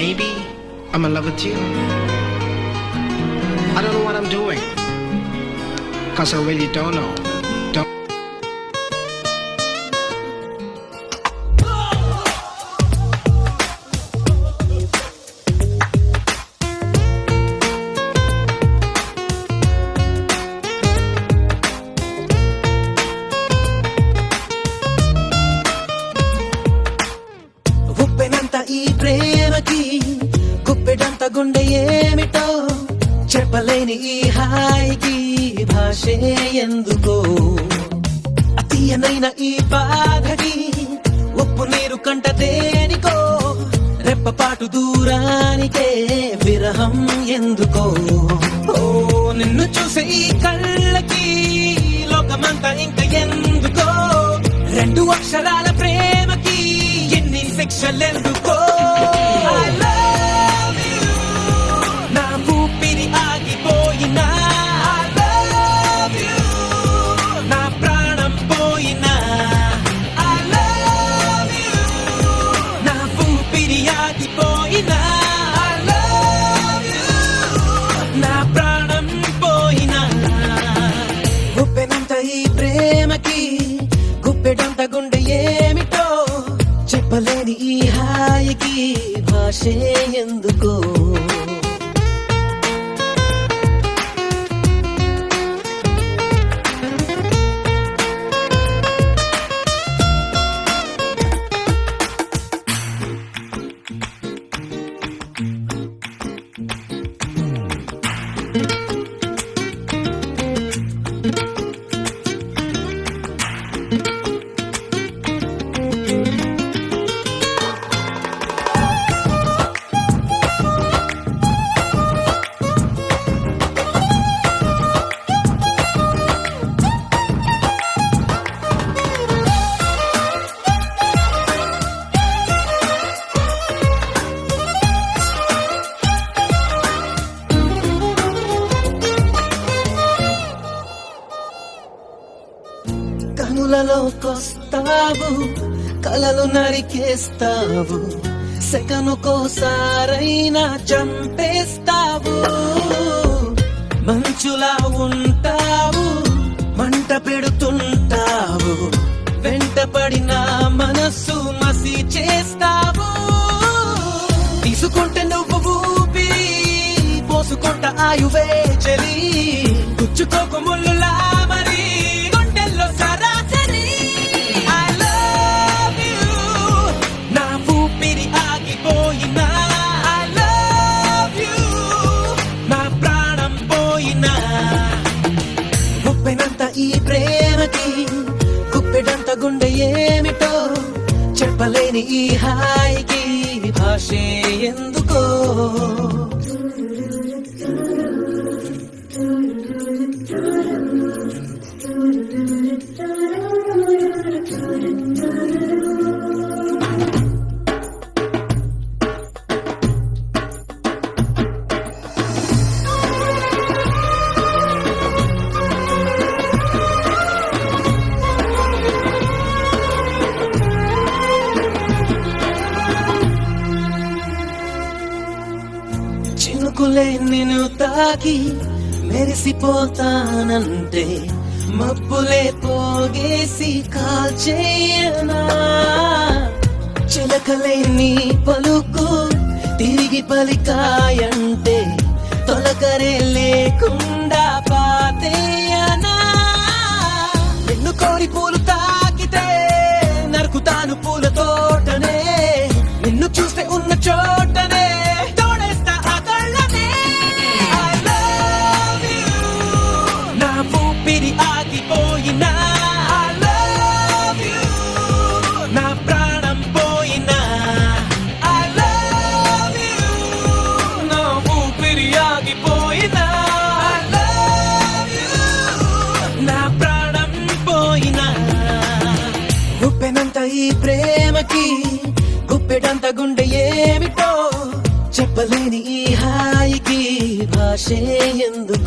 maybe I'm in love with you. I don't know what I'm doing, 'cause I really don't know. ఉప్పెనంత ఈ ప్రేమకి గుప్పెడంత గుండె ఏమిటో చెప్పలేని ఈ హాయికి భాషే ఎందుకో అతీయనైన ఈ బాధకి ఉప్పు నీరు కంట దేనికో రెప్పపాటు దూరానికే విరహం ఎందుకో ఓ నిన్ను చూసే ఈ కళ్ళకి లోకమంతా ఇంక ఎందుకో రెండు అక్షరాల ప్రేమకి ఎన్ని శిక్షలెందుకో I love you. నా ఊపిరి ఆగిపోయినా I love you. నా ప్రాణం పోయినా I love you. నా ఊపిరి ఆగిపోయినా I love you. నా ప్రాణం పోయినా ఉప్పెనంత ఈ ప్రేమకి గుప్పెడంత గుండె ఏమిటో చెప్పలేని ఈ హాయికి భాషే ఎందుకో కనులలోకొస్తావు కలలు నరికేస్తావు సెకనుకోసారైనా చంపేస్తావు మంచులా ఉంటావు మంట పెడుతుంటావు వెంటపడిన మనస్సు మసి చేస్తావు తీసుకుంటే నువ్వు ఊపిరి పోసుకుంట ఆయువే చలి గుచ్చుకోకు ముళ్ళులా మరి గుండెల్లో సరాసరి I love you. నా ఊపిరి ఆగిపోయినా I love you. నా ప్రాణం పోయినా ఉప్పెనంత ఈ ప్రేమకి గుప్పెడంత గుండె ఏమిటో చెప్పలేని ఈ హాయికి భాషే ఎందుకో చినుకులే నిన్ను తాకి మెరిసిపోతానంటే మబ్బులే పోగేసి కాల్చేయనా చిలకలే నీ పలుకు తిరిగి పలికాయంటే తొలకరే లేకుండా పాతేయనా నిన్ను కోరి పూలు తాకితే నరుకుతాను పూల తోటనే నిన్ను చూస్తే ఉన్న చోటనే ఊపిరి ఆగిపోయినా I love you. నా ప్రాణం పోయినా I love you. నా ఊపిరి ఆగిపోయినా I love you. నా ప్రాణం పోయినా ఉప్పెనంత ఈ ప్రేమకి గుప్పెడంత గుండె ఏమిటో చెప్పలేని ఈ హాయికి భాషే ఎందుకో